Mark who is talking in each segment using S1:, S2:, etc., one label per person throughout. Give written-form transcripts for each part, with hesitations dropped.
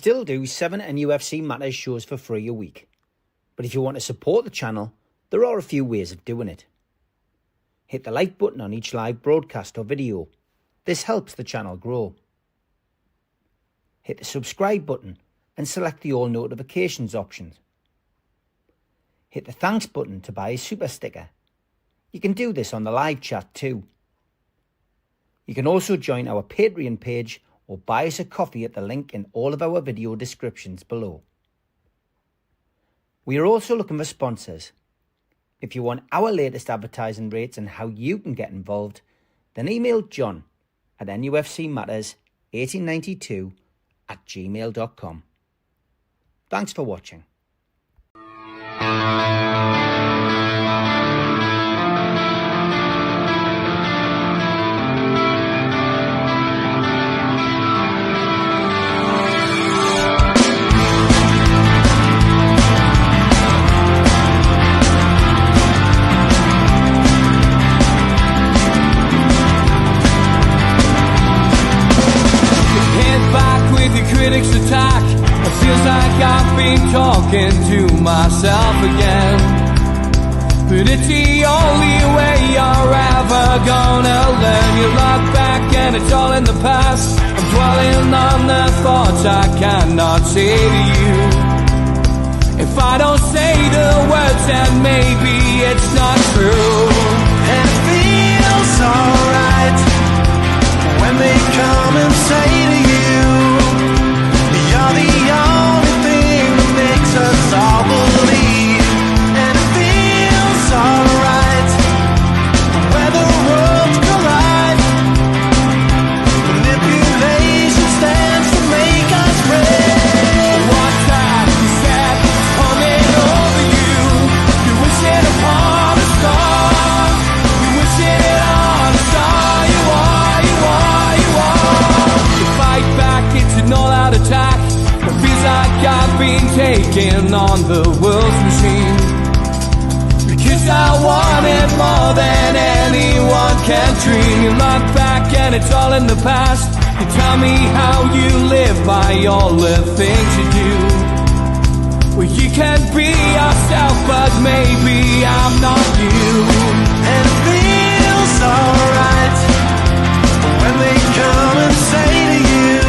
S1: still do 7 NUFC Matters shows for free a week. But if you want to support the channel, there are a few ways of doing it. Hit the like button on each live broadcast or video. This helps the channel grow. Hit the subscribe button and select the all notifications option. Hit the thanks button to buy a super sticker. You can do this on the live chat too. You can also join our Patreon page or buy us a coffee at the link in all of our video descriptions below. We are also looking for sponsors. If you want our latest advertising rates and how you can get involved, then email John at nufcmatters1892@gmail.com. Thanks for watching.
S2: Critics attack. It feels like I've been talking to myself again. But it's the only way you're ever gonna learn. You look back and it's all in the past. I'm dwelling on the thoughts I cannot say to you. If I don't say the words, then maybe it's not true. And it feels alright when they come and say to you, you're the only thing that makes us all believe. And it feels alright when the worlds collide. Manipulation stands to make us break. What's that you said is coming over you? You're wishing upon a star. You're wishing it on a star. You are, you are, you are. You fight back, it's an all-out attack. It feels like I've been taken on the world's machine. Because I want it more than anyone can dream. You look back and it's all in the past. You tell me how you live by all the things you do. Well, you can be yourself, but maybe I'm not you. And it feels alright when they come and say to you,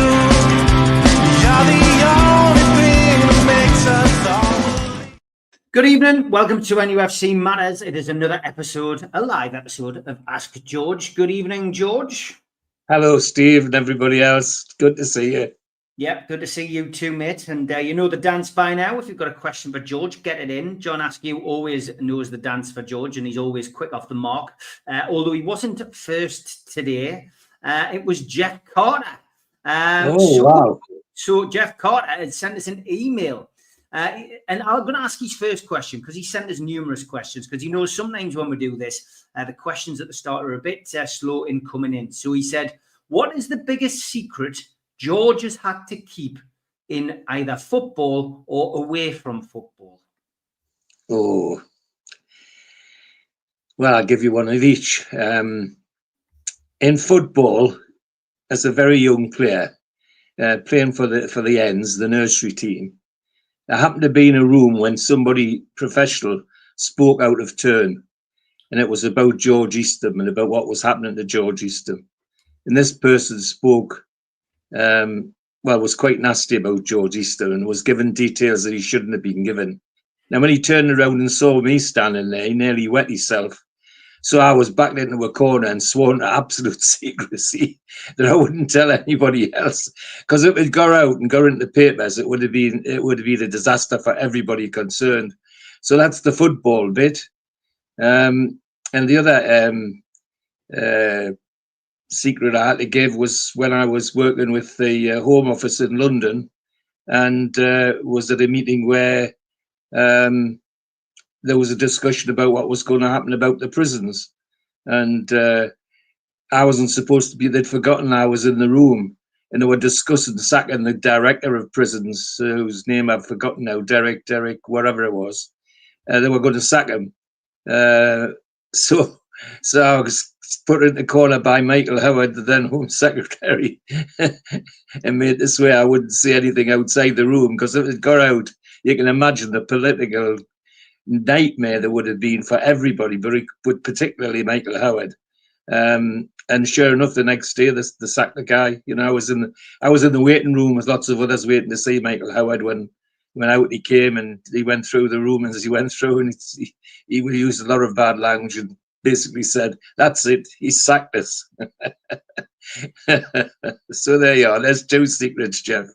S1: good evening, welcome to NUFC Matters. It is another episode, a live episode of Ask George. Good evening, George.
S3: Hello, Steve, and everybody else. Good to see you.
S1: Yep, good to see you too, mate. And you know the dance by now. If you've got a question for George, get it in. John Askew always knows the dance for George, and he's always quick off the mark. Although he wasn't first today, it was Jeff Carter.
S3: Wow.
S1: So Jeff Carter had sent us an email. And I'm going to ask his first question because he sent us numerous questions because he knows sometimes when we do this, the questions at the start are a bit slow in coming in. So he said, what is the biggest secret George has had to keep in either football or away from football?
S3: Oh, well, I'll give you one of each. In football, as a very young player, playing for the Ends, the nursery team, I happened to be in a room when somebody professional spoke out of turn, and it was about George Eastham and about what was happening to George Eastham. And this person spoke, was quite nasty about George Eastham and was given details that he shouldn't have been given. Now, when he turned around and saw me standing there, he nearly wet himself. So I was backed into a corner and sworn to absolute secrecy that I wouldn't tell anybody else, because if it got out and got into the papers, it would have been a disaster for everybody concerned. So that's the football bit. And the other secret I had to give was when I was working with the Home Office in London, and was at a meeting where there was a discussion about what was going to happen about the prisons, and I wasn't supposed to be. They'd forgotten I was in the room, and they were discussing sacking the director of prisons, whose name I've forgotten now, Derek, whatever it was. They were going to sack him. So I was put in the corner by Michael Howard, the then Home Secretary, and made this way I wouldn't say anything outside the room, because if it got out, you can imagine the political nightmare there would have been for everybody, but particularly Michael Howard. And sure enough, the next day, they sacked the guy. You know, I was in the waiting room with lots of others waiting to see Michael Howard when out he came, and he went through the room, and as he went through, and he used a lot of bad language and basically said, "That's it, he sacked us." So there you are. There's two secrets, Jeff.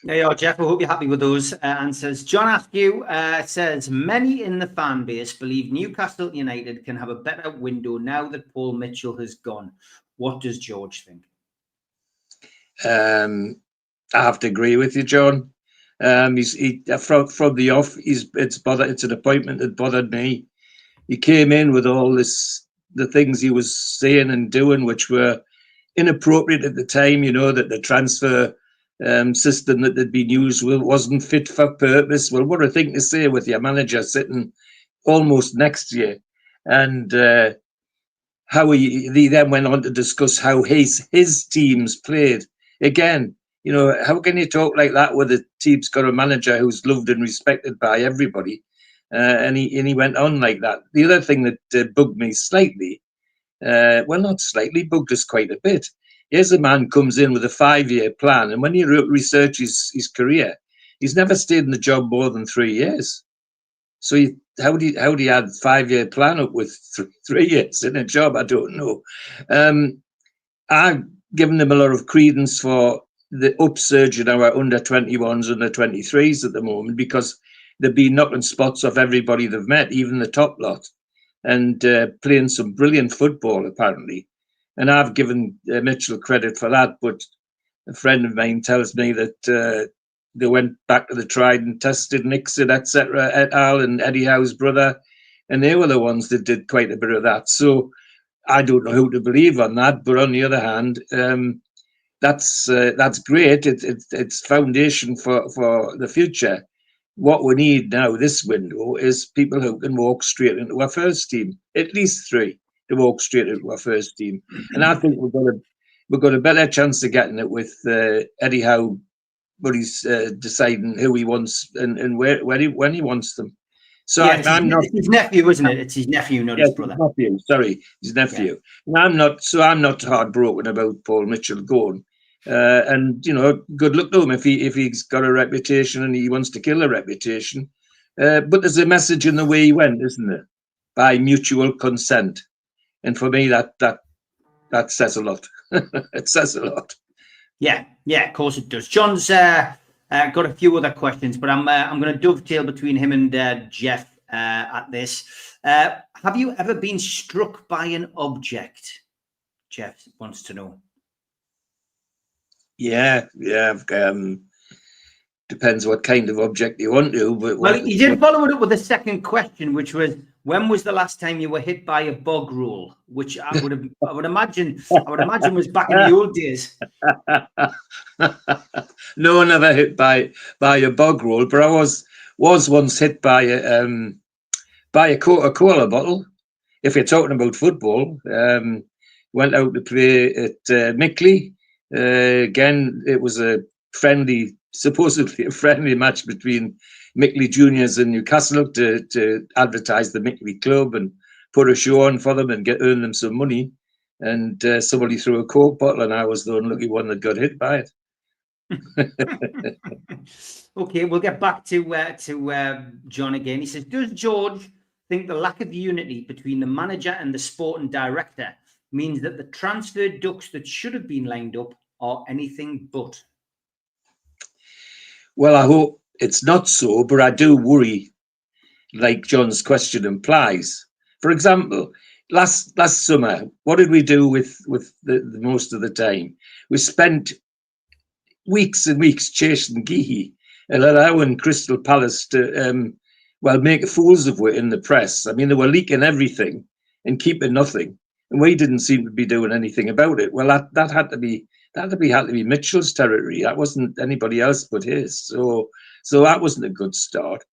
S1: There you are, Jeff. I hope you're happy with those answers. John Askew says, many in the fan base believe Newcastle United can have a better window now that Paul Mitchell has gone. What does George think?
S3: I have to agree with you, John. From the off, it's an appointment that bothered me. He came in with all the things he was saying and doing, which were inappropriate at the time. You know, that the transfer system that had been used wasn't fit for purpose. Well, what a thing to say with your manager sitting almost next to you. And how he then went on to discuss how his teams played. Again, you know, how can you talk like that with a team's got a manager who's loved and respected by everybody? And he went on like that. The other thing that bugged me slightly, well, not slightly, bugged us quite a bit. Here's a man comes in with a 5-year plan, and when you research his career, he's never stayed in the job more than 3 years. So how do you add 5-year plan up with 3 years in a job? I don't know. I've given them a lot of credence for the upsurge in our under 21s, under 23s at the moment, because they've been knocking spots off everybody they've met, even the top lot, and playing some brilliant football apparently. And I've given Mitchell credit for that, but a friend of mine tells me that they went back to the tried and tested Nixon, etc., et al., and Eddie Howe's brother, and they were the ones that did quite a bit of that. So I don't know who to believe on that, but on the other hand, that's great. It's foundation for the future. What we need now, this window, is people who can walk straight into our first team, at least 3 to walk straight into our first team. And I think we've got a better chance of getting it with Eddie Howe, but he's deciding who he wants and when he wants them. So
S1: yeah,
S3: I'm not.
S1: It's his nephew, isn't it? It's his nephew, not his brother.
S3: His nephew. Yeah. I'm not heartbroken about Paul Mitchell going. And you know, good luck to him if he's got a reputation and he wants to kill a reputation. But there's a message in the way he went, isn't there? By mutual consent, and for me, that says a lot. It says a lot.
S1: Yeah, of course it does. John's got a few other questions, but I'm going to dovetail between him and Jeff at this. Have you ever been struck by an object? Jeff wants to know.
S3: Yeah. Depends what kind of object you want to. But
S1: he did follow it up with a second question, which was, when was the last time you were hit by a bog roll? Which I would imagine was back in the old days.
S3: No, never hit by a bog roll, but I was once hit by a Coca-Cola bottle. If you're talking about football, went out to play at Mickley. Again, it was supposedly a friendly match between Mickley Juniors and Newcastle to advertise the Mickley club and put a show on for them and earn them some money. And somebody threw a Coke bottle, and I was the unlucky one that got hit by it.
S1: Okay, we'll get back to John again. He says, does George think the lack of unity between the manager and the sporting director means that the transfer ducks that should have been lined up are anything but?
S3: Well, I hope it's not so, but I do worry, like John's question implies. For example, last summer, what did we do with the most of the time? We spent weeks and weeks chasing Geehy and allowing Crystal Palace to, make fools of it in the press. I mean, they were leaking everything and keeping nothing, and we didn't seem to be doing anything about it. Well, that had to be Mitchell's territory. That wasn't anybody else but his. So that wasn't a good start.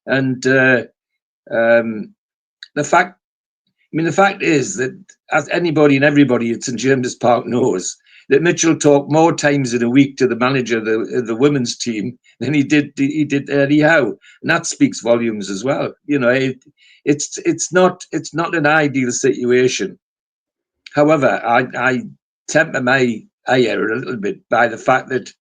S3: And the fact, mean, the fact is that, as anybody and everybody at St James's Park knows, that Mitchell talked more times in a week to the manager of the women's team than he did Eddie Howe, and that speaks volumes as well. You know, it's not an ideal situation. However, I temper my ire a little bit by the fact that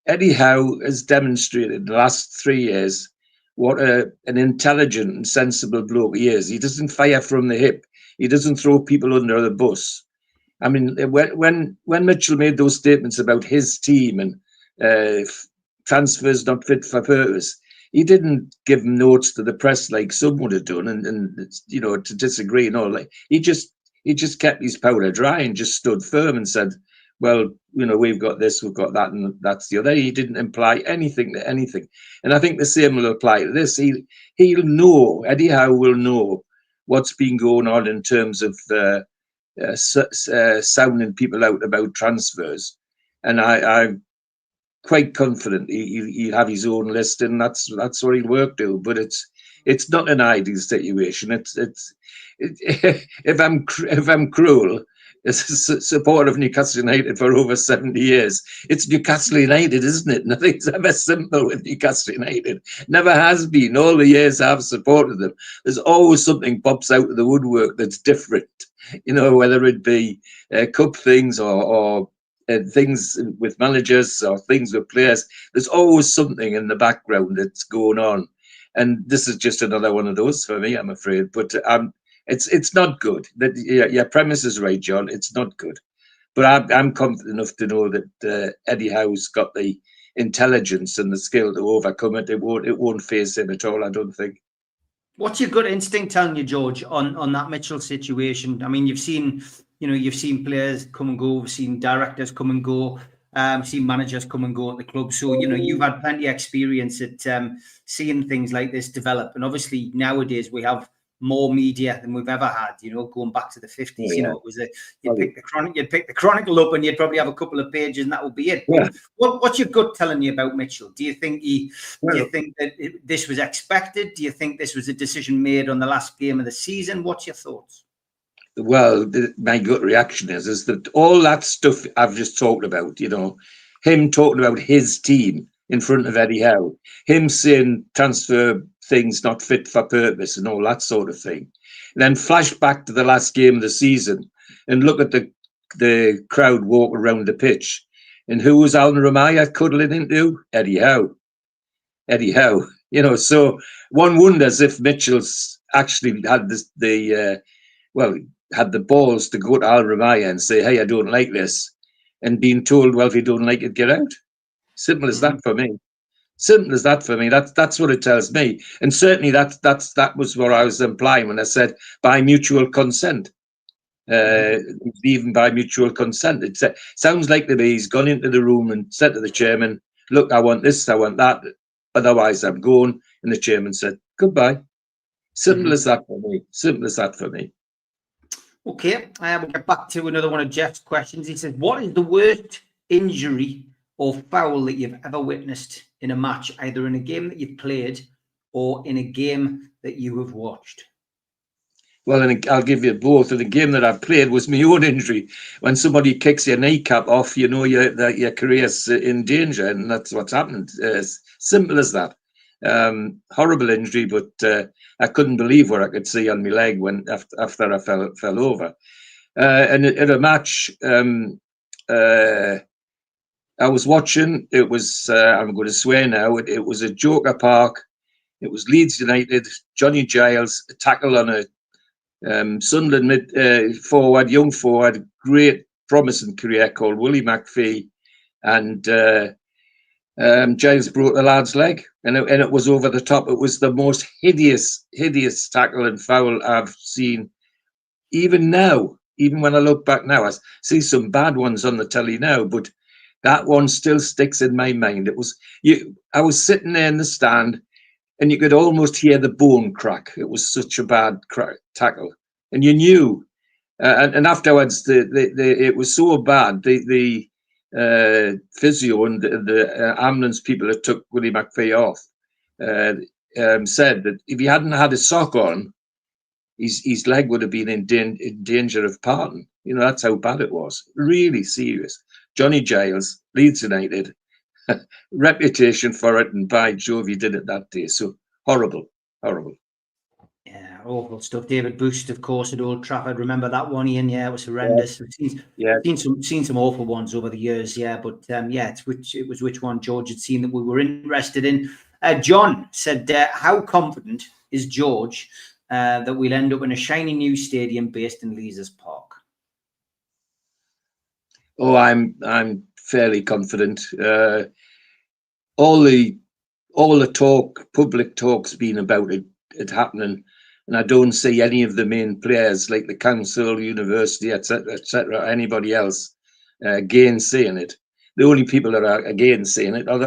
S3: Eddie Howe has demonstrated in the last 3 years what an intelligent and sensible bloke he is. He doesn't fire from the hip. He doesn't throw people under the bus. I mean, when Mitchell made those statements about his team and transfers not fit for purpose, he didn't give notes to the press like some would have done, and you know, to disagree and all. Like, he just kept his powder dry and just stood firm and said, well, you know, we've got this, we've got that, and that's the other. He didn't imply anything to anything. And I think the same will apply to this. He'll know, Eddie Howe will know what's been going on in terms of sounding people out about transfers. And I'm quite confident he'll have his own list, and that's what he'll work to. But it's not an ideal situation. If I'm cruel, as a supporter of Newcastle United for over 70 years, it's Newcastle United, isn't it? Nothing's ever simple with Newcastle United. Never has been. All the years I've supported them, there's always something pops out of the woodwork that's different. You know, whether it be cup things or things with managers or things with players, there's always something in the background that's going on. And this is just another one of those for me, I'm afraid. But it's not good. That your premise is right, John. It's not good. But I'm confident enough to know that Eddie Howe's got the intelligence and the skill to overcome it. It won't phase him at all, I don't think.
S1: What's your gut instinct telling you, George, on that Mitchell situation? I mean, you've seen players come and go, we've seen directors come and go, seen managers come and go at the club. So, you know, you've had plenty of experience at seeing things like this develop. And obviously nowadays we have more media than we've ever had, you know, going back to the 50s. Yeah. You know, it was you'd pick the Chronicle up and you'd probably have a couple of pages and that would be it. Yeah. What's your gut telling you about Mitchell? Do you think that this was expected? Do you think this was a decision made on the last game of the season? What's your thoughts?
S3: Well, my gut reaction is that all that stuff I've just talked about, you know, him talking about his team in front of Eddie Howe, him saying transfer things not fit for purpose and all that sort of thing. And then flash back to the last game of the season and look at the crowd walk around the pitch. And who was Alan Ramaya cuddling into? Eddie Howe. Eddie Howe. You know, so one wonders if Mitchell's actually had had the balls to go to Al Ramaya and say, hey, I don't like this. And being told, well, if you don't like it, get out. Simple as that for me. Simple as that for me. That's what it tells me. And certainly that was what I was implying when I said by mutual consent. Even by mutual consent. It sounds like to me he's gone into the room and said to the chairman, look, I want this, I want that. Otherwise, I'm going. And the chairman said, goodbye. Simple as that for me. Simple as that for me.
S1: Okay, we'll get back to another one of Jeff's questions. He says, what is the worst injury or foul that you've ever witnessed in a match, either in a game that you've played or in a game that you have watched?
S3: Well, I'll give you both. In the game that I've played was my own injury. When somebody kicks your kneecap off, you know your career's in danger, and that's what's happened. Simple as that. Horrible injury, but I couldn't believe what I could see on my leg when after I fell over. And in a match, I was watching. It was I'm going to swear now. It was at Joker Park. It was Leeds United. Johnny Giles, a tackle on a Sunderland young forward, great promising career called Willie McPhee, and Giles broke the lad's leg, and it was over the top. It was the most hideous tackle and foul I've seen. Even now, even when I look back now, I see some bad ones on the telly now, but that one still sticks in my mind. I was sitting there in the stand, and you could almost hear the bone crack. It was such a bad tackle, and you knew. And afterwards, it was so bad. The physio and the ambulance people that took Willie McPhee off said that if he hadn't had a sock on, his leg would have been in danger of parting. You know, that's how bad it was. Really serious. Johnny Giles, Leeds United, reputation for it, and by Jove, he did it that day. So horrible, horrible.
S1: Yeah, awful stuff. David Bush, of course, at Old Trafford. Remember that one, Ian? Yeah, it was horrendous.
S3: Yeah.
S1: Seen some awful ones over the years. Yeah, but yeah, it was which one George had seen that we were interested in. John said, "How confident is George that we'll end up in a shiny new stadium based in Leazes Park?"
S3: Oh, I'm fairly confident. All the public talk's been about it happening, and I don't see any of the main players like the council, university, etc., anybody else gainsaying it. The only people that are gainsaying it are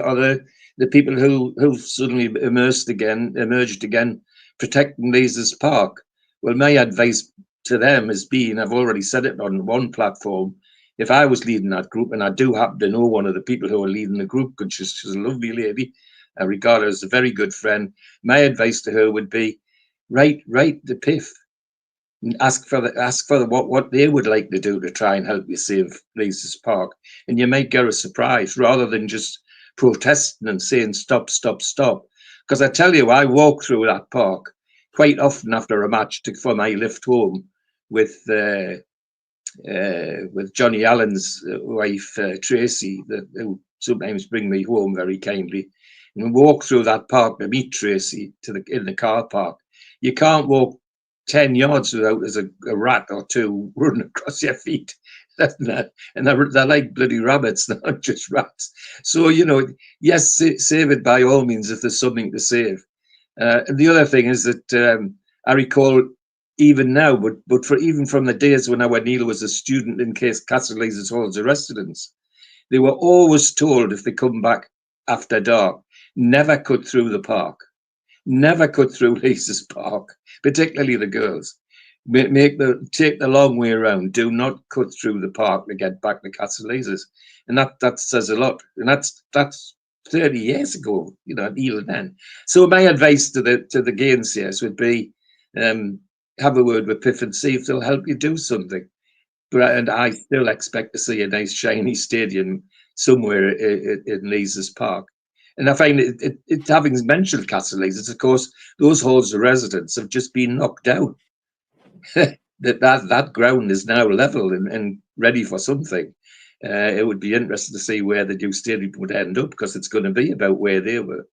S3: the people who've suddenly emerged again, protecting Leazes Park. Well, my advice to them has been, I've already said it on one platform, if I was leading that group, and I do happen to know one of the people who are leading the group, because she's a lovely lady, I regard her as a very good friend, my advice to her would be, write the PIF, and ask for what they would like to do to try and help you save Leazes Park, and you might get a surprise rather than just protesting and saying stop. Because I tell you, I walk through that park quite often after a match for my lift home with Johnny Allen's wife Tracy, who sometimes bring me home very kindly, and walk through that park to meet Tracy in the car park. You can't walk 10 yards without there's a rat or two running across your feet. And they're like bloody rabbits, they're not just rats. So, you know, yes, save it by all means if there's something to save. And the other thing is that I recall even now, but even from the days when Neil was a student in Castle Leazes Hall as a residence, they were always told if they come back after dark, never cut through the park. Never cut through Leazes Park, particularly the girls. Take the long way around. Do not cut through the park to get back to Castle Leazes, and that says a lot. And that's 30 years ago, you know, even then. So my advice to the gainsayers would be, have a word with PIF and see if they'll help you do something. And I still expect to see a nice shiny stadium somewhere in Leazes Park. And I find it having mentioned Castle Leazes, of course, those halls of residence have just been knocked down. that ground is now level and ready for something. It would be interesting to see where the new stadium would end up, because it's going to be about where they were.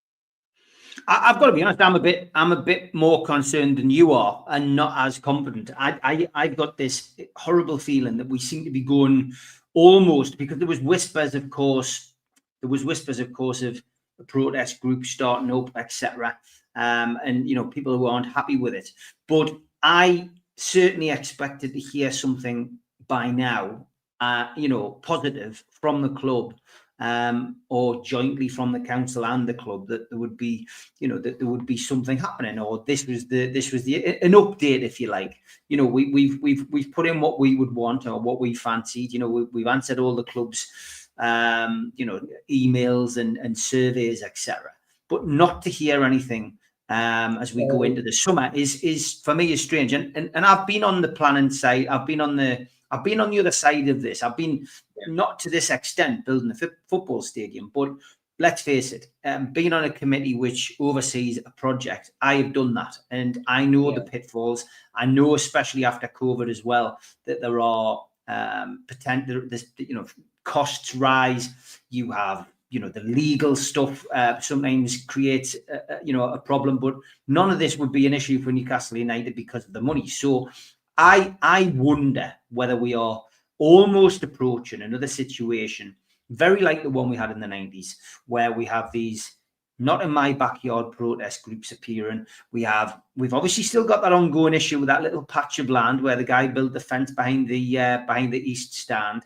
S1: I've got to be honest, I'm a bit more concerned than you are, and not as confident. I've got this horrible feeling that we seem to be going almost, because there was whispers, of course, of a protest group starting up, etc. And you know, people who aren't happy with it. But I certainly expected to hear something by now, you know, positive from the club. Or jointly from the council and the club, that there would be, you know, that there would be something happening, or this was an update, if you like. You know, we've put in what we would want or what we fancied. You know, we've answered all the clubs, you know, emails and surveys, etc. But not to hear anything as we go into the summer is for me is strange. And I've been on the planning side. I've been on the other side of this. I've been not to this extent building a football stadium, but let's face it, being on a committee which oversees a project, I have done that, and I know the pitfalls. I know, especially after COVID as well, that there are potential. You know, costs rise. You have, you know, the legal stuff sometimes creates you know, a problem, but none of this would be an issue for Newcastle United because of the money. So I wonder whether we are almost approaching another situation very like the one we had in the 90s, where we have these not in my backyard protest groups appearing. We've obviously still got that ongoing issue with that little patch of land where the guy built the fence behind the east stand.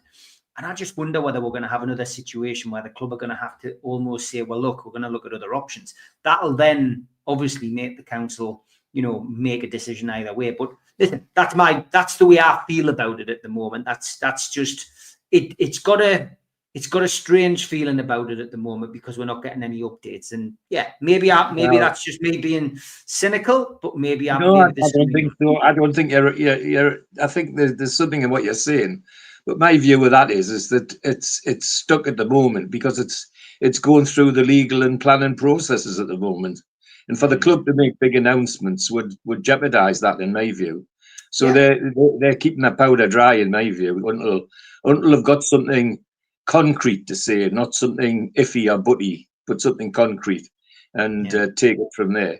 S1: And I just wonder whether we're going to have another situation where the club are going to have to almost say, well, look, we're going to look at other options. That'll then obviously make the council, you know, make a decision either way. But listen, that's the way I feel about it at the moment. That's just it. It's got to it's got a strange feeling about it at the moment because we're not getting any updates. And yeah, maybe that's just me being cynical, but maybe
S3: I don't think so. I don't think you're. I think there's something in what you're saying, but my view of that is that it's stuck at the moment because it's going through the legal and planning processes at the moment, and for the club to make big announcements would jeopardise that, in my view. So they're keeping their powder dry, in my view, until they've got something concrete to say, not something iffy or butty, but something concrete, and take it from there.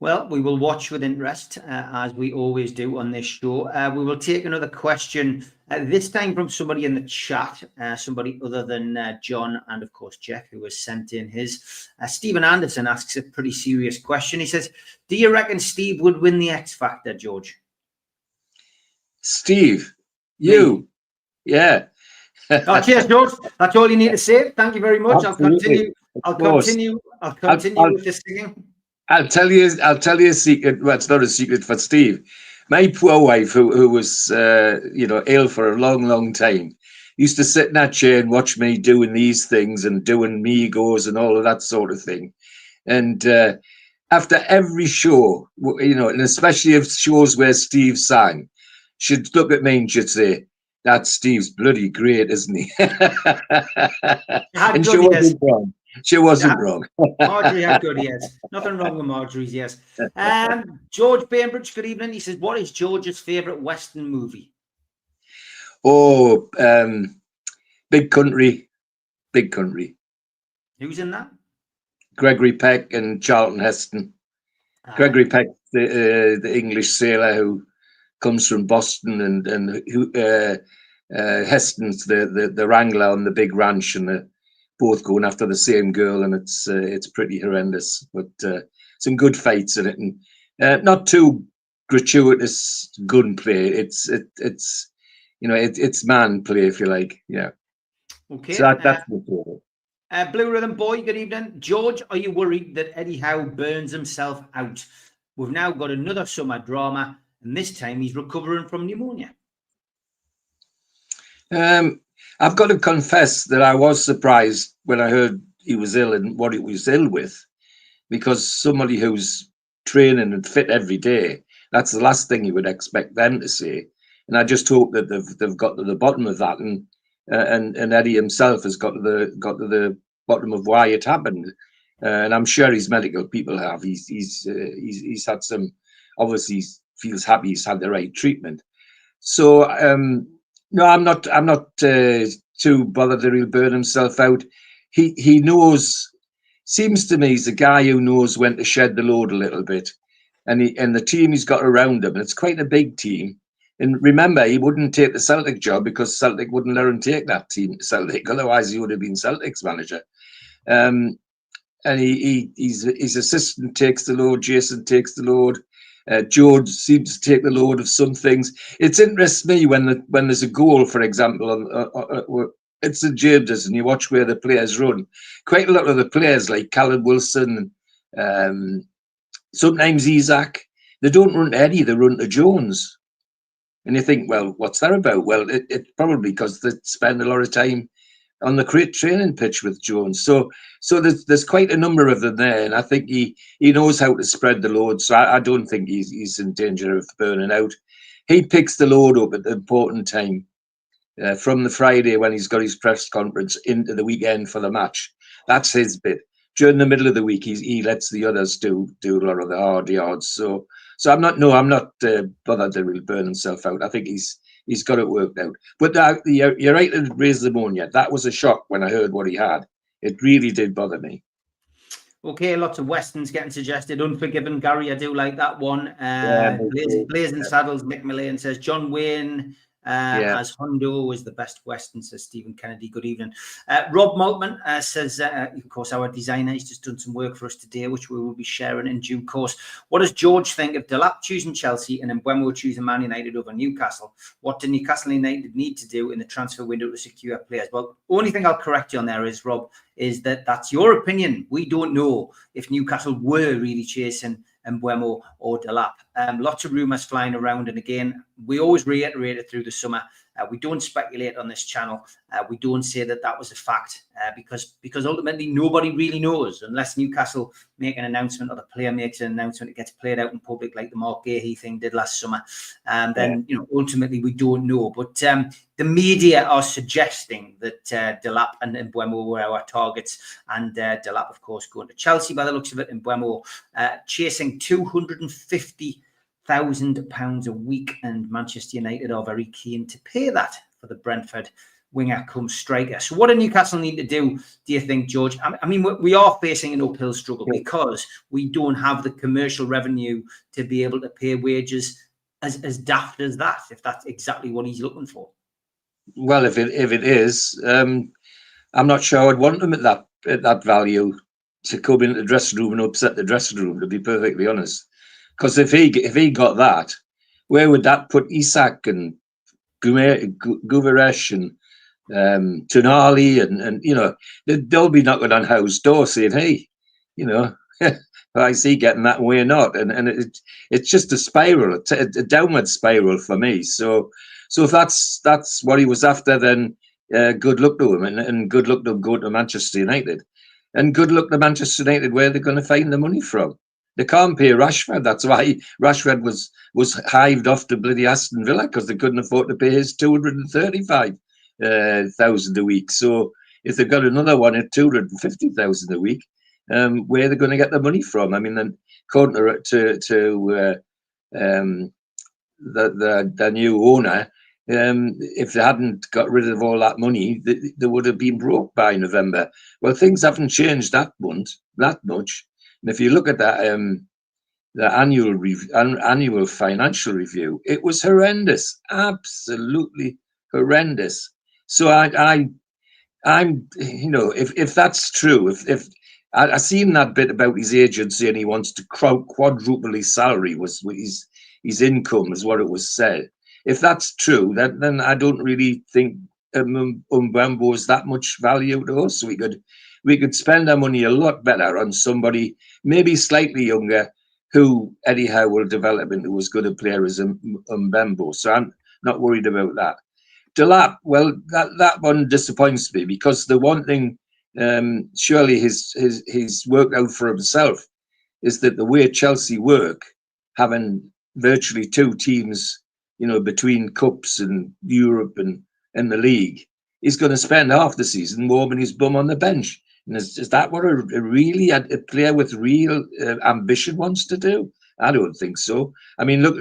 S1: Well, we will watch with interest, as we always do on this show. We will take another question, this time from somebody in the chat, somebody other than John and, of course, Jeff, who has sent in his. Stephen Anderson asks a pretty serious question. He says, do you reckon Steve would win the X Factor, George?
S3: Steve, you? Yeah.
S1: Oh, cheers, George. That's all you need to say. Thank you very much.
S3: Absolutely.
S1: I'll continue with the singing.
S3: I'll tell you a secret. Well, it's not a secret for Steve. My poor wife, who was ill for a long time, used to sit in that chair and watch me doing these things and doing Migos and all of that sort of thing. And after every show, and especially if shows where Steve sang, she'd look at me and she'd say, "That Steve's bloody great, isn't he?" And she wasn't wrong. She wasn't wrong.
S1: Marjorie had good ears. Nothing wrong with Marjorie's ears. George Bainbridge, good evening. He says, what is George's favourite Western movie?
S3: Oh, Big Country. Big Country.
S1: Who's in that?
S3: Gregory Peck and Charlton Heston. Gregory Peck, the English sailor who comes from Boston, and who Heston's the wrangler on the big ranch, and they're both going after the same girl, and it's pretty horrendous, but some good fights in it, and not too gratuitous gunplay. It's man play, if you like. Yeah.
S1: Okay.
S3: So that's the favorite.
S1: Blue Rhythm Boy, good evening. George, are you worried that Eddie Howe burns himself out? We've now got another summer drama, and this time he's recovering from pneumonia.
S3: I've got to confess that I was surprised when I heard he was ill and what he was ill with, because somebody who's training and fit every day, that's the last thing you would expect them to say. And I just hope that they've got to the bottom of that, and Eddie himself has got to the bottom of why it happened. And I'm sure his medical people have. He's had some, obviously feels happy he's had the right treatment. So no, I'm not too bothered that he'll burn himself out. He knows. Seems to me he's a guy who knows when to shed the load a little bit, and the team he's got around him, and it's quite a big team. And remember, he wouldn't take the Celtic job because Celtic wouldn't let him take that team to Celtic. Otherwise, he would have been Celtic's manager. And his assistant takes the load. Jason takes the load. George seems to take the load of some things. It interests me when there's a goal, for example, it's St James's, and you watch where the players run. Quite a lot of the players, like Callum Wilson, sometimes Isaac, they don't run to Eddie, they run to Jones. And you think, well, what's that about? Well, it's probably because they spend a lot of time on the great training pitch with Jones. So there's quite a number of them there, and I think he knows how to spread the load. So I don't think he's in danger of burning out. He picks the load up at the important time, from the Friday when he's got his press conference into the weekend for the match. That's his bit. During the middle of the week, he lets the others do a lot of the hard yards. So I'm not bothered that he'll burn himself out. I think he's got it worked out. But you're right to raise the pneumonia. That was a shock when I heard what he had. It really did bother me. Okay,
S1: lots of Westerns getting suggested. Unforgiven, Gary, I do like that one. Blazing Saddles, Mick Millane says, John Wayne as Hondo is the best Western, says Stephen Kennedy. Good evening. Rob Maltman says, of course, our designer, he's just done some work for us today, which we will be sharing in due course. What does George think of Delap choosing Chelsea and then Mbeumo choosing Man United over Newcastle? What do Newcastle United need to do in the transfer window to secure players? Well, only thing I'll correct you on there is, Rob, is that's your opinion. We don't know if Newcastle were really chasing Mbeumo or Delap. Lots of rumours flying around, and again, we always reiterate it through the summer. We don't speculate on this channel. We don't say that was a fact because ultimately nobody really knows unless Newcastle make an announcement or the player makes an announcement. It gets played out in public like the Mark Gahey thing did last summer. Then ultimately we don't know. But the media are suggesting that Delap and Mbeumo were our targets, and Delap, of course, going to Chelsea by the looks of it, and Mbeumo chasing £250,000 a week, and Manchester United are very keen to pay that for the Brentford winger come striker. So what do Newcastle need to do you think, George? I mean, we are facing an uphill struggle because we don't have the commercial revenue to be able to pay wages as daft as that, if that's exactly what he's looking for.
S3: Well, if it is, I'm not sure I'd want him at that value to come into the dressing room and upset the dressing room, to be perfectly honest. Because if he got that, where would that put Isak and Guveresh and Tonali and they'll be knocking on Howe's door saying, hey, I see getting that way or not, and it's just a spiral, a downward spiral for me. So if that's what he was after, then good luck to him, and good luck to him going to Manchester United, and good luck to Manchester United where they're going to find the money from. They can't pay Rashford. That's why Rashford was hived off to bloody Aston Villa, because they couldn't afford to pay his 235,000 a week. So if they've got another one at 250,000 a week, where are they going to get the money from? I mean, then according to the new owner, if they hadn't got rid of all that money, they would have been broke by November. Well, things haven't changed that much. And if you look at that, the annual financial review, it was horrendous, absolutely horrendous. So I'm, if that's true, if I seen that bit about his agency and he wants to quadruple his salary, was his income, is what it was said. If that's true, then I don't really think Mbeumo is that much value to us. We could spend our money a lot better on somebody maybe slightly younger who Eddie Howe will develop into as good a player as Mbeumo. So I'm not worried about that. Delap, well, that one disappoints me, because the one thing surely he's worked out for himself is that the way Chelsea work, having virtually two teams, between cups and Europe and the league, he's going to spend half the season warming his bum on the bench. And is that what a player with real ambition wants to do? I don't think so. I mean, look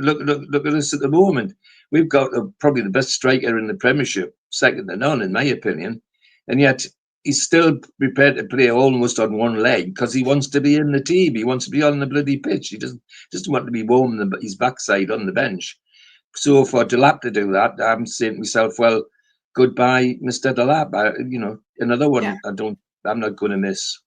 S3: at us at the moment. We've got probably the best striker in the Premiership, second to none, in my opinion. And yet he's still prepared to play almost on one leg because he wants to be in the team. He wants to be on the bloody pitch. He doesn't want to be warming his backside on the bench. So for Delap to do that, I'm saying to myself, well, goodbye, Mr. Delap. Another one. Yeah. I'm not going to miss.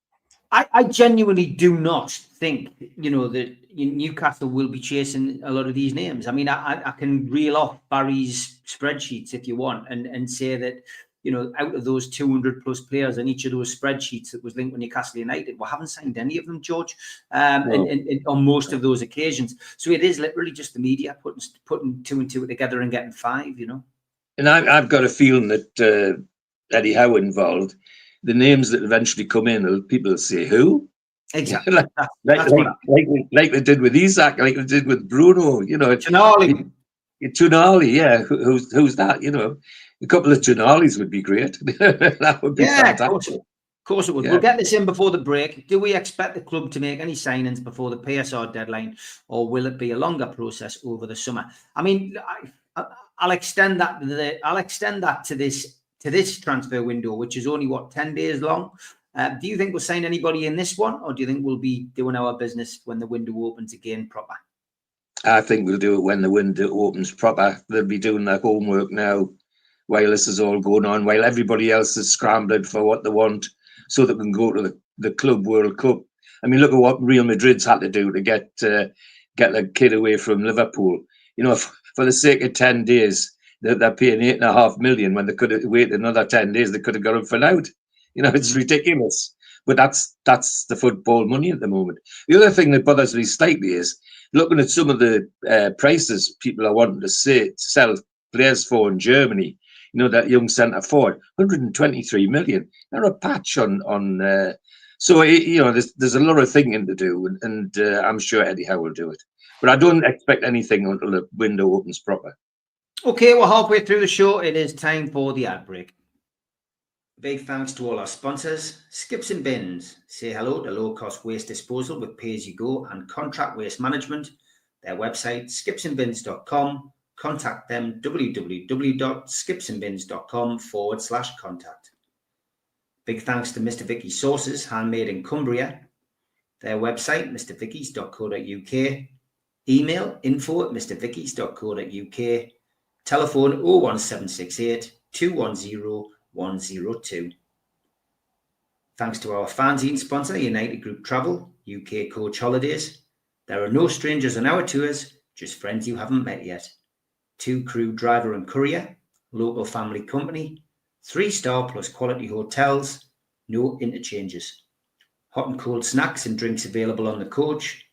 S1: I genuinely do not think, that Newcastle will be chasing a lot of these names. I mean, I can reel off Barry's spreadsheets if you want and say that, out of those 200 plus players in each of those spreadsheets that was linked with Newcastle United, we haven't signed any of them, George, on most of those occasions. So it is literally just the media putting two and two together and getting five,
S3: And I've got a feeling that Eddie Howe involved, the names that eventually come in, people will say, who?
S1: Exactly.
S3: like they did with Isak, like they did with Bruno,
S1: Tonali.
S3: Tonali, yeah. Who's that? A couple of Tonalis would be great. That would be fantastic.
S1: Of course it would. Yeah. We'll get this in before the break. Do we expect the club to make any signings before the PSR deadline, or will it be a longer process over the summer? I mean, I'll extend that to this transfer window, which is only 10 days long. Do you think we'll sign anybody in this one, or do you think we'll be doing our business when the window opens again proper?
S3: I think we'll do it when the window opens proper. They'll be doing their homework now while this is all going on, while everybody else is scrambling for what they want so they can go to the Club World Cup. I mean, look at what Real Madrid's had to do to get the kid away from Liverpool. For the sake of 10 days, they're paying $8.5 million when they could have waited another 10 days. They could have got him for out. It's ridiculous. But that's the football money at the moment. The other thing that bothers me slightly is looking at some of the prices people are wanting to sell players for in Germany. You know, that young centre forward, 123 million. They're a patch on. So you know, there's a lot of thinking to do, and I'm sure Eddie Howe will do it. But I don't expect anything until the window opens proper.
S1: Okay, we're halfway through the show. It is time for the ad break. Big thanks to all our sponsors. Skips and Bins. Say hello to low-cost waste disposal with pay-as-you-go and contract waste management. Their website, skipsandbins.com. Contact them, www.skipsandbins.com/contact. Big thanks to Mr. Vicky's Sauces, handmade in Cumbria. Their website, mrvickys.co.uk. Email info@mrvickys.co.uk. Telephone 01768 210 102. Thanks to our fanzine sponsor, United Group Travel, UK Coach Holidays. There are no strangers on our tours, just friends you haven't met yet. 2 crew, driver and courier, local family company, 3-star plus quality hotels, no interchanges. Hot and cold snacks and drinks available on the coach,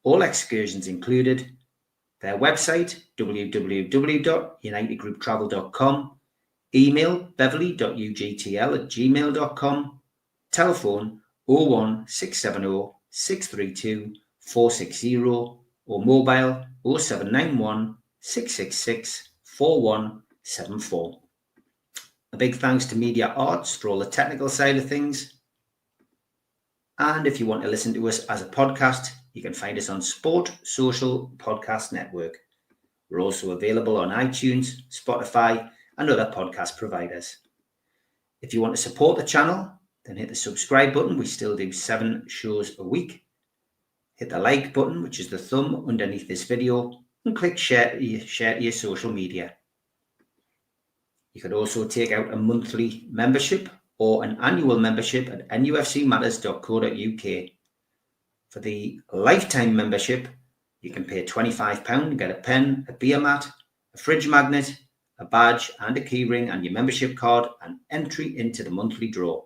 S1: all excursions included. Their website, www.unitedgrouptravel.com. Email beverly.ugtl@gmail.com. Telephone 01670 632 460 or mobile 0791 666 4174. A big thanks to Media Arts for all the technical side of things. And if you want to listen to us as a podcast, you can find us on Sport Social Podcast Network. We're also available on iTunes, Spotify, and other podcast providers. If you want to support the channel, then hit the subscribe button. We still do 7 shows a week. Hit the like button, which is the thumb underneath this video, and click share to your social media. You could also take out a monthly membership or an annual membership at nufcmatterspodcast.co.uk. For the lifetime membership, you can pay £25 and get a pen, a beer mat, a fridge magnet, a badge and a keyring and your membership card and entry into the monthly draw.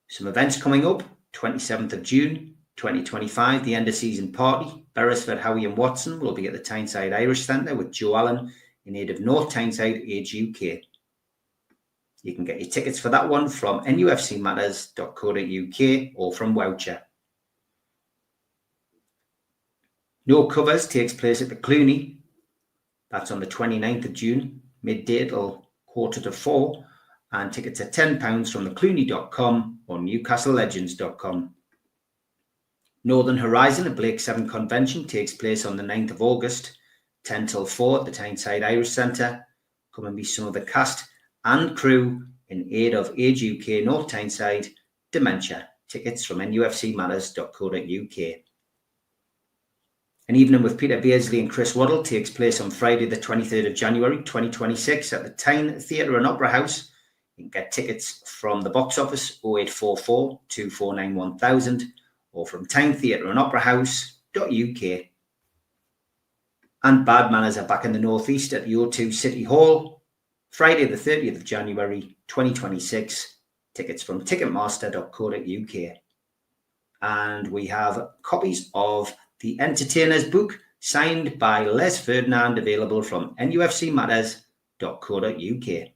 S1: Some events coming up: 27th of June 2025, the end of season party. Beresford, Howe and Watson will be at the Tyneside Irish Centre with Joe Allen in aid of North Tyneside Age UK. You can get your tickets for that one from nufcmatters.co.uk or from Voucher. No Covers takes place at the Clooney. That's on the 29th of June, midday till 3:45, and tickets are £10 from theclooney.com or newcastlelegends.com. Northern Horizon, a Blake 7 convention, takes place on the 9th of August, 10 till 4 at the Tyneside Irish Centre. Come and be some of the cast and crew in aid of Age UK North Tyneside Dementia. Tickets from nufcmatters.co.uk. An evening with Peter Beardsley and Chris Waddle takes place on Friday, the 23rd of January, 2026 at the Tyne Theatre and Opera House. You can get tickets from the box office 0844 249 1000 or from tynetheatreandoperahouse.uk. And Bad Manners are back in the Northeast at the O2 City Hall, Friday, the 30th of January, 2026. Tickets from ticketmaster.co.uk. And we have copies of The Entertainer's Book, signed by Les Ferdinand, available from nufcmatters.co.uk.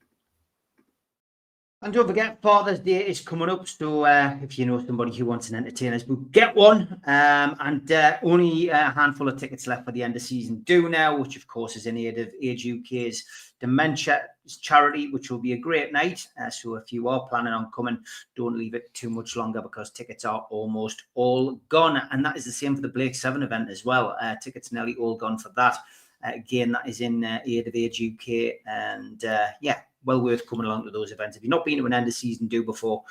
S1: And don't forget, Father's Day is coming up, so if you know somebody who wants an Entertainer's Book, get one. And only a handful of tickets left for the end of season due now, which of course is in aid of Age UK's Dementia charity, which will be a great night. So if you are planning on coming, don't leave it too much longer because tickets are almost all gone. And that is the same for the Blake 7 event as well. Tickets nearly all gone for that. Again, that is in aid of Age UK, and well worth coming along to those events. If you've not been to an end of season do before,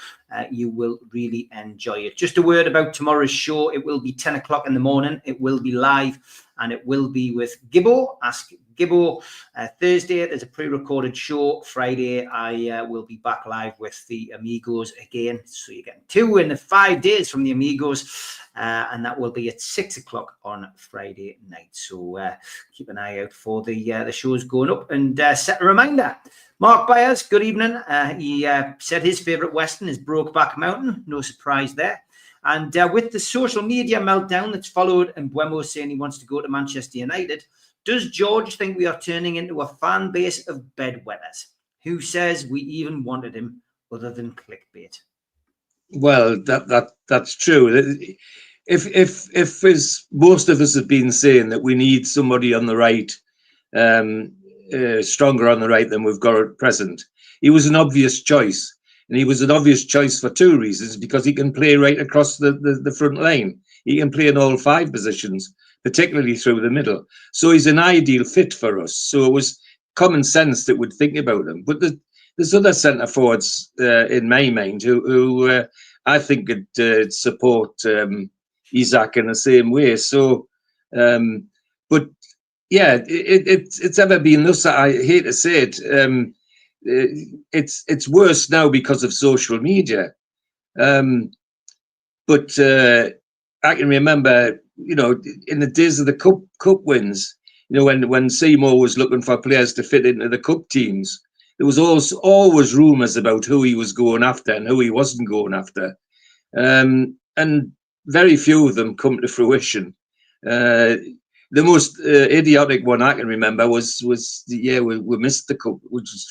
S1: you will really enjoy it. Just a word about tomorrow's show. It will be 10 o'clock in the morning. It will be live, and it will be with Gibbo. Ask Gibbo. Thursday, there's a pre-recorded show. Friday, I will be back live with the Amigos again. So you're getting 2 in 5 days from the Amigos, and that will be at 6 o'clock on Friday night. So keep an eye out for the shows going up, and set a reminder. Mark Byers, good evening. He said his favourite Western is Brokeback Mountain. No surprise there. And with the social media meltdown that's followed, and Buemo saying he wants to go to Manchester United, Does George think we are turning into a fan base of bedwetters? Who says we even wanted him other than clickbait?
S3: Well, that's true. If as most of us have been saying that we need somebody on the right, stronger on the right than we've got at present, he was an obvious choice. And he was an obvious choice for two reasons, because he can play right across the front line. He can play in all 5 positions, particularly through the middle. So he's an ideal fit for us. So it was common sense that would think about him. But there's other centre forwards in my mind who I think could support Isaac in the same way. So, but yeah, it's ever been thus. I hate to say it. It's worse now because of social media. But I can remember, in the days of the cup wins, when Seymour was looking for players to fit into the cup teams, there was always rumours about who he was going after and who he wasn't going after. And very few of them come to fruition. The most idiotic one I can remember was the year we missed the cup, which was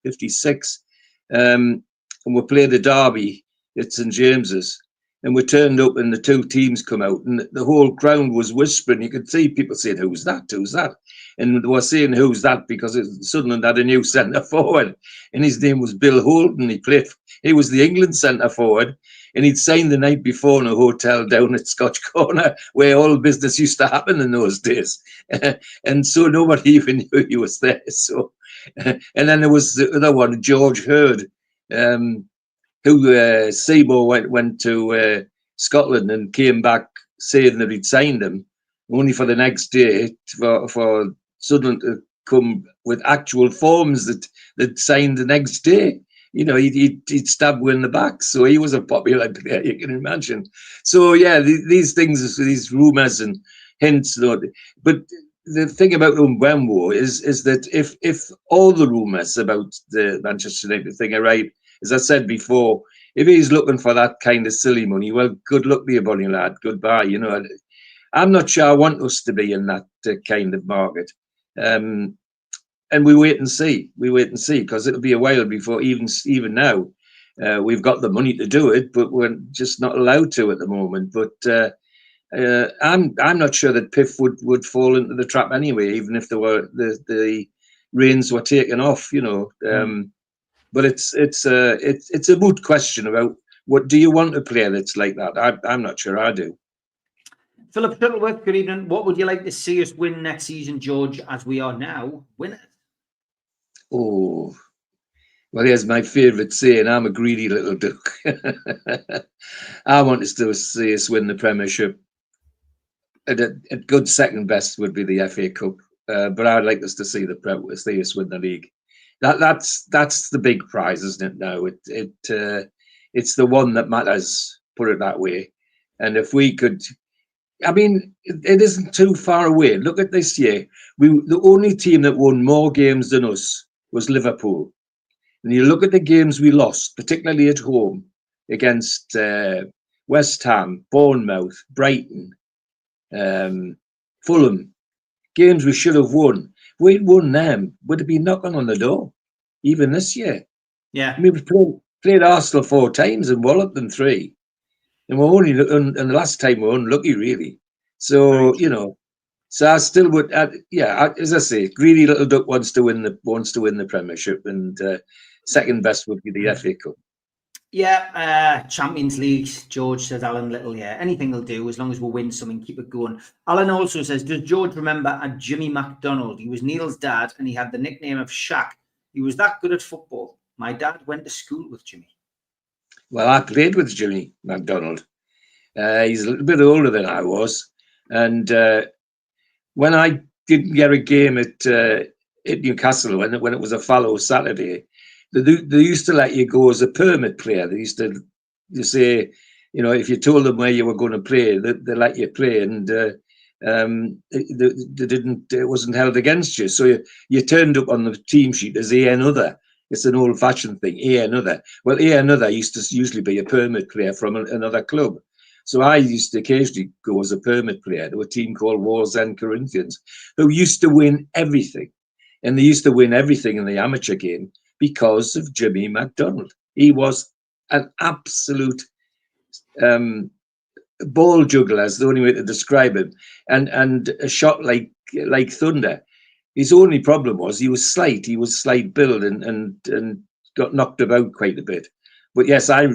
S3: 56. And we played the derby at St James's. And we turned up and the 2 teams come out and the whole ground was whispering. You could see people saying, "Who's that? Who's that?" And they were saying, "Who's that?" because Sunderland had a new centre forward and his name was Bill Holden. He was the England centre forward and he'd signed the night before in a hotel down at Scotch Corner where all business used to happen in those days. And so nobody even knew he was there. So, and then there was the other one, George Hurd, who Seymour went to Scotland and came back saying that he'd signed him, only for the next day for Sunderland to come with actual forms that signed the next day. He'd stab in the back, so he was a popular player, you can imagine. So yeah, these things, these rumours and hints. But the thing about Mbembo is that if all the rumours about the Manchester United thing are right, as I said before, if he's looking for that kind of silly money, well, good luck to you, bunny lad. Goodbye. I'm not sure I want us to be in that kind of market. And we wait and see. Because it'll be a while before even now we've got the money to do it, but we're just not allowed to at the moment. But I'm not sure that Piff would fall into the trap anyway, even if the reins were taken off. But it's a moot question about what do you want a player that's like that? I'm not sure I do.
S1: Philip Shuttleworth, good evening. What would you like to see us win next season, George, as we are now winners?
S3: Oh, well, here's my favourite saying. I'm a greedy little duck. I want us to see us win the Premiership. At good second best would be the FA Cup, but I'd like us to see us win the league. That's the big prize, isn't it? Now it's the one that matters. Put it that way. And if we could, I mean, it isn't too far away. Look at this year. The only team that won more games than us was Liverpool. And you look at the games we lost, particularly at home, against West Ham, Bournemouth, Brighton, Fulham, games we should have won. If we'd won them, would have been knocking on the door, even this year.
S1: Yeah.
S3: I mean, we played Arsenal 4 times and walloped them 3. And we're only, and the last time we were unlucky, really. So, so I still would, as I say, greedy little duck wants to win the Premiership, and second best would be the FA Cup.
S1: Yeah, Champions League, George, says Alan Little. Yeah, anything will do as long as we win something, keep it going. Alan also says, does George remember a Jimmy MacDonald? He was Neil's dad and he had the nickname of Shaq. He was that good at football. My dad went to school with Jimmy.
S3: Well, I played with Jimmy MacDonald. He's a little bit older than I was. And when I didn't get a game at Newcastle, when it was a fallow Saturday, they used to let you go as a permit player. They used to say, if you told them where you were going to play, they let you play, and it wasn't held against you. So you turned up on the team sheet as A another. It's an old-fashioned thing, A another. Well, A another used to usually be a permit player from another club. So I used to occasionally go as a permit player to a team called Wallsend Corinthians, who used to win everything. And they used to win everything in the amateur game because of Jimmy MacDonald. He was an absolute ball juggler, is the only way to describe him, and a shot like thunder. His only problem was he was slight build and got knocked about quite a bit. But yes, I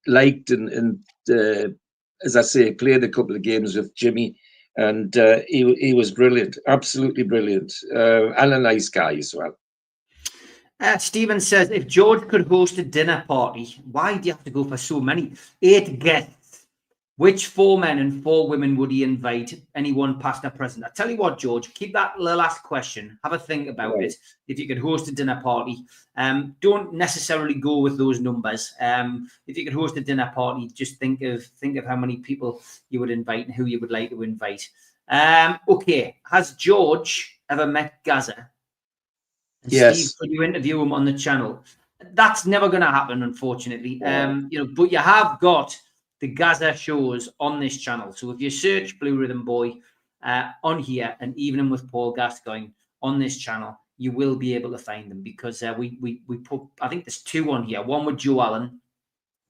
S3: liked and as I say, played a couple of games with Jimmy, and he was brilliant, absolutely brilliant, and a nice guy as well.
S1: Stephen says, if George could host a dinner party, why do you have to go for so many? 8 guests. Which 4 men and 4 women would he invite? Anyone past or present? I tell you what, George, keep that last question. Have a think about it. If you could host a dinner party, don't necessarily go with those numbers. If you could host a dinner party, just think of how many people you would invite and who you would like to invite. Okay, has George ever met Gazza? And
S3: yes.
S1: Steve, could you interview him on the channel? That's never going to happen, unfortunately. But you have got the Gazza shows on this channel. So if you search Blue Rhythm Boy on here and Evening with Paul Gascoigne on this channel, you will be able to find them, because we put, I think there's 2 on here. One with Joe Allen,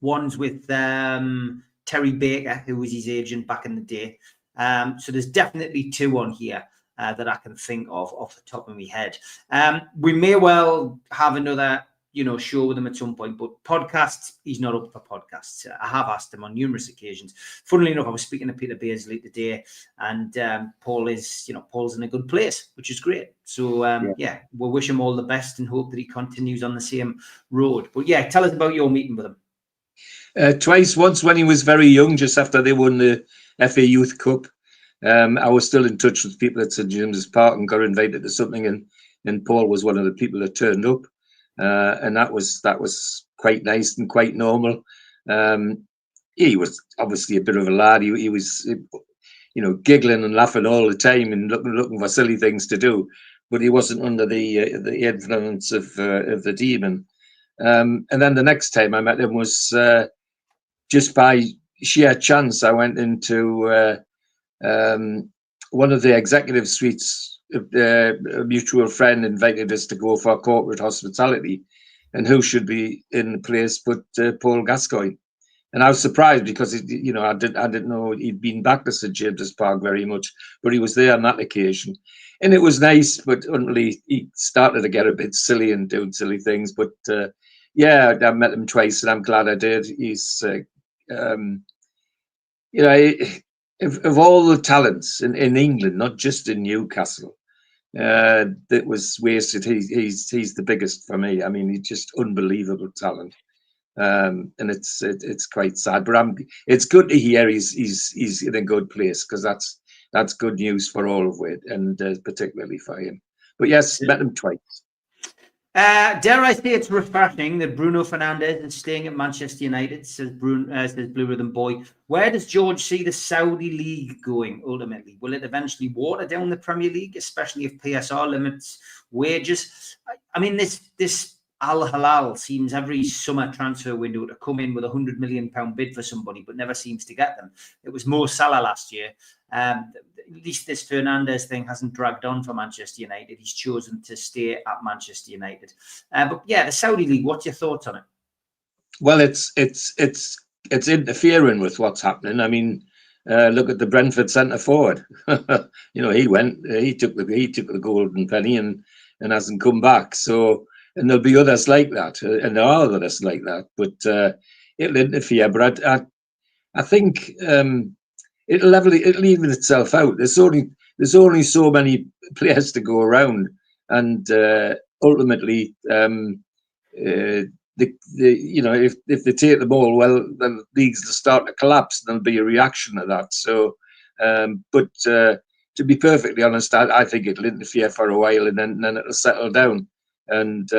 S1: one's with Terry Baker, who was his agent back in the day. So there's definitely 2 on here that I can think of off the top of my head. We may well have another show with him at some point, but podcasts, he's not up for podcasts. I have asked him on numerous occasions. Funnily enough, I was speaking to Peter Beardsley today, and Paul's in a good place, which is great. So we'll wish him all the best and hope that he continues on the same road. But yeah, tell us about your meeting with him.
S3: Twice. Once when he was very young, just after they won the FA Youth Cup. I was still in touch with people at St James's Park and got invited to something, and Paul was one of the people that turned up. And that was quite nice and quite normal. He was obviously a bit of a lad. He was, giggling and laughing all the time and looking for silly things to do, but he wasn't under the influence of the demon. And then the next time I met him was just by sheer chance. I went into one of the executive suites. A mutual friend invited us to go for corporate hospitality, and who should be in the place but Paul Gascoigne. And I was surprised because I didn't know he'd been back to St James's Park very much, but he was there on that occasion, and it was nice. But he started to get a bit silly and doing silly things. But I met him twice, and I'm glad I did. He's of all the talents in England, not just in Newcastle, that was wasted. He's the biggest for me. I mean, he's just unbelievable talent, and it's quite sad. But it's good to hear he's in a good place, because that's good news for all of it, and particularly for him. But yes, met him twice.
S1: Dare I say it's refreshing that Bruno Fernandes is staying at Manchester United, says Blue Rhythm Boy. Where does George see the Saudi League going ultimately? Will it eventually water down the Premier League, especially if PSR limits wages? I mean, this Al Hilal seems every summer transfer window to come in with £100 million bid for somebody, but never seems to get them. It was Mo Salah last year. At least this Fernandes thing hasn't dragged on for Manchester United. He's chosen to stay at Manchester United. But yeah, the Saudi League, what's your thoughts on it?
S3: Well, it's interfering with what's happening. I mean, look at the Brentford centre forward. He took the golden penny and hasn't come back. So, and there'll be others like that, and there are others like that. But it'll interfere. But I think it'll even itself out. There's only so many players to go around, and ultimately, if they take the ball, well, then leagues will start to collapse. There'll be a reaction to that. So, but to be perfectly honest, I think it'll interfere for a while, and then it'll settle down. And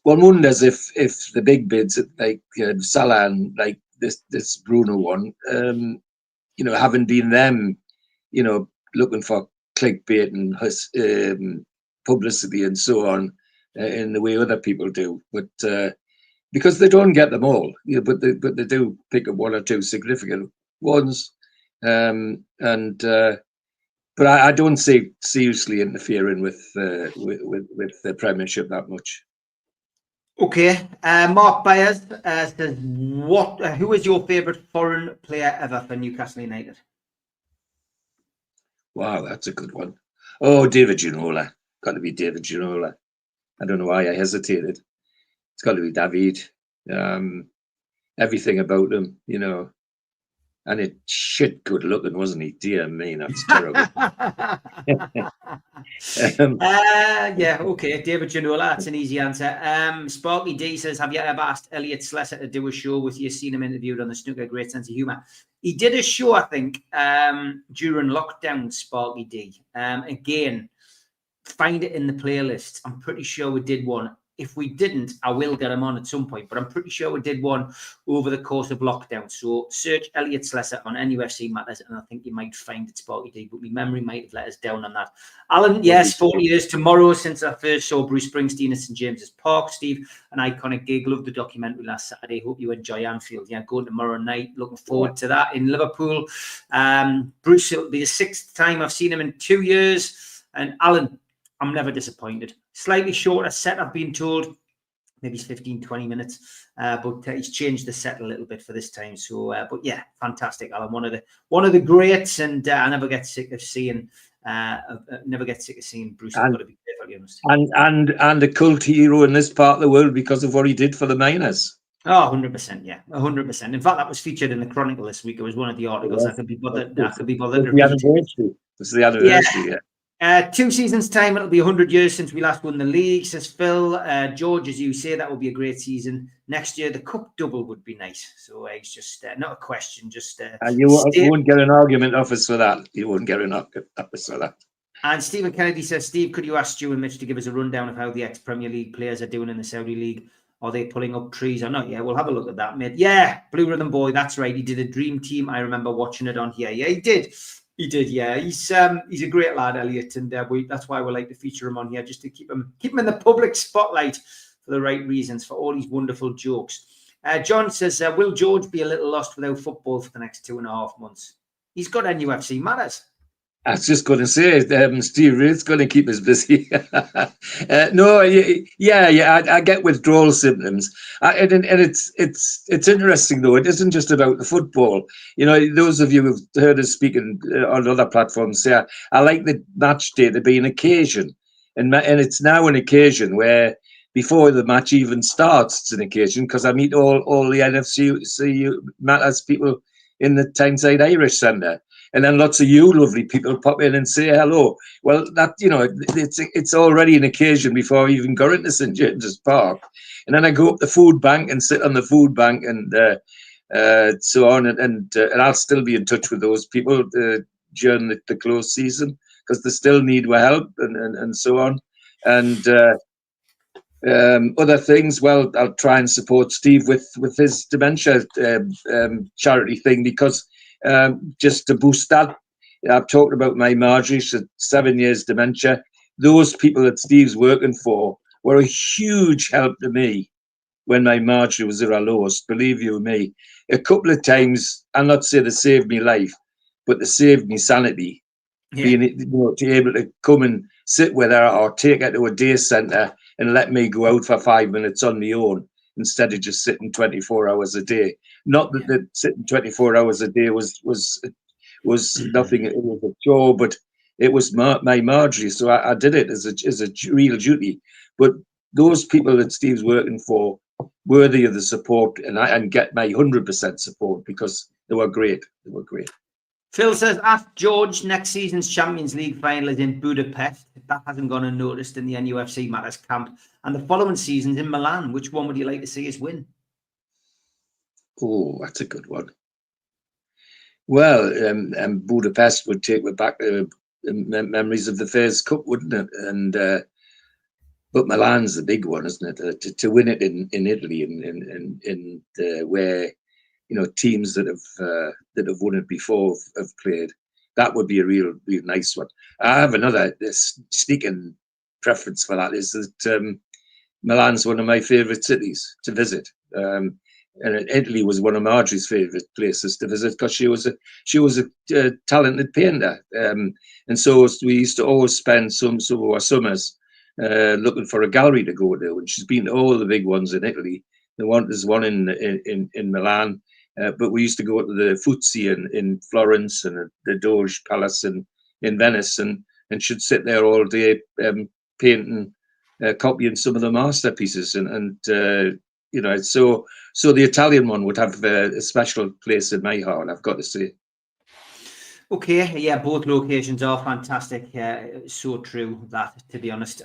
S3: one wonders if the big bids like Salah and like this Bruno one, haven't been them, looking for clickbait and publicity and so on, in the way other people do. But because they don't get them all, but they do pick up one or two significant ones, but I don't see seriously interfering with the Premiership that much.
S1: Okay, Mark Byers says, who is your favourite foreign player ever for Newcastle United?
S3: Wow, that's a good one. Oh, David Ginola. Got to be David Ginola. I don't know why I hesitated. It's got to be David. Everything about him, and it shit good looking, wasn't he? Dear me, that's terrible.
S1: Yeah, okay, David Ginola, that's an easy answer. Sparky D says, have you ever asked Elliot Slessor to do a show with you? Seen him interviewed on the Snooker, great sense of humour. He did a show, I think, during lockdown, Sparky D. Again, find it in the playlist. I'm pretty sure we did one. If we didn't, I will get him on at some point, but I'm pretty sure we did one over the course of lockdown. So search Elliot Slessor on NUFC Matters, and I think you might find it, Sparky D, but my memory might have let us down on that. Alan, yes, 40 years tomorrow since I first saw Bruce Springsteen at St James's Park. Steve, an iconic gig. Loved the documentary last Saturday. Hope you enjoy Anfield. Yeah, going tomorrow night. Looking forward to that in Liverpool. Bruce, it'll be the 6th time I've seen him in 2 years. And Alan, I'm never disappointed. Slightly shorter set, I've been told. Maybe it's 15, 20 minutes. But he's changed the set a little bit for this time. So, but yeah, fantastic, Alan. One of the greats, and I never get sick of seeing Bruce. I've got to be perfectly honest.
S3: And a cult hero in this part of the world because of what he did for the miners.
S1: Oh, 100%, yeah, 100%. In fact, that was featured in the Chronicle this week. It was one of the articles I could be bothered to read.
S3: It's the anniversary, yeah.
S1: 2 seasons' time, it'll be 100 years since we last won the league, says Phil. George, as you say, that will be a great season. Next year, the cup double would be nice. So it's just not a question, just...
S3: you won't get an argument off us for that. You won't get an argument off us for that.
S1: And Stephen Kennedy says, Steve, could you ask Stu and Mitch to give us a rundown of how the ex-Premier League players are doing in the Saudi League? Are they pulling up trees or not? Yeah, we'll have a look at that, mate. Yeah, Blue Rhythm Boy, that's right. He did a dream team. I remember watching it on here. Yeah, he did. He did, yeah. He's a great lad, Elliot, and that's why we like to feature him on here, just to keep him in the public spotlight for the right reasons, for all these wonderful jokes. John says, will George be a little lost without football for the next 2.5 months? He's got NUFC Matters.
S3: I was just going to say, Steve, it's going to keep us busy. I get withdrawal symptoms, and it's interesting though. It isn't just about the football. Those of you who've heard us speaking on other platforms say, I like the match day to be an occasion, and it's now an occasion where before the match even starts, it's an occasion because I meet all the NFC Matters people in the Tyneside Irish Centre. And then lots of you lovely people pop in and say hello. Well, that it's already an occasion before I even got into St James's Park. And then I go up the food bank and sit on the food bank and so on. And I'll still be in touch with those people during the close season because they still need my help and so on. And other things, well, I'll try and support Steve with his dementia charity thing because. Just to boost that, I've talked about my Marjorie, 7 years dementia. Those people that Steve's working for were a huge help to me when my Marjorie was at her lowest, believe you me. A couple of times, I'll not say they saved me life, but they saved me sanity. Yeah. Being to be able to come and sit with her or take her to a day centre and let me go out for 5 minutes on my own instead of just sitting 24 hours a day. Not that sitting 24 hours a day was nothing. It was a chore, but it was my Marjorie, so I did it as a real duty. But those people that Steve's working for, worthy of the support, and get my 100% support because they were great. They were great.
S1: Phil says, ask George, next season's Champions League final is in Budapest. That hasn't gone unnoticed in the NUFC Matters camp. And the following season's in Milan. Which one would you like to see us win?
S3: Oh, that's a good one. Well, Budapest would take me back to memories of the Fairs Cup, wouldn't it? And but Milan's the big one, isn't it? To win it in Italy, in where teams that have won it before have played. That would be a real nice one. I have another sneaking preference for that is that Milan's one of my favourite cities to visit. And Italy was one of Marjorie's favourite places to visit because she was a talented painter. And so we used to always spend some of our summers looking for a gallery to go to. And she's been to all the big ones in Italy. There's one in Milan, but we used to go to the Uffizi in Florence and the Doge Palace in Venice, and she'd sit there all day painting, copying some of the masterpieces, and you know, so the Italian one would have a special place in my heart, I've got to say.
S1: Okay, yeah, both locations are fantastic. So true that, to be honest.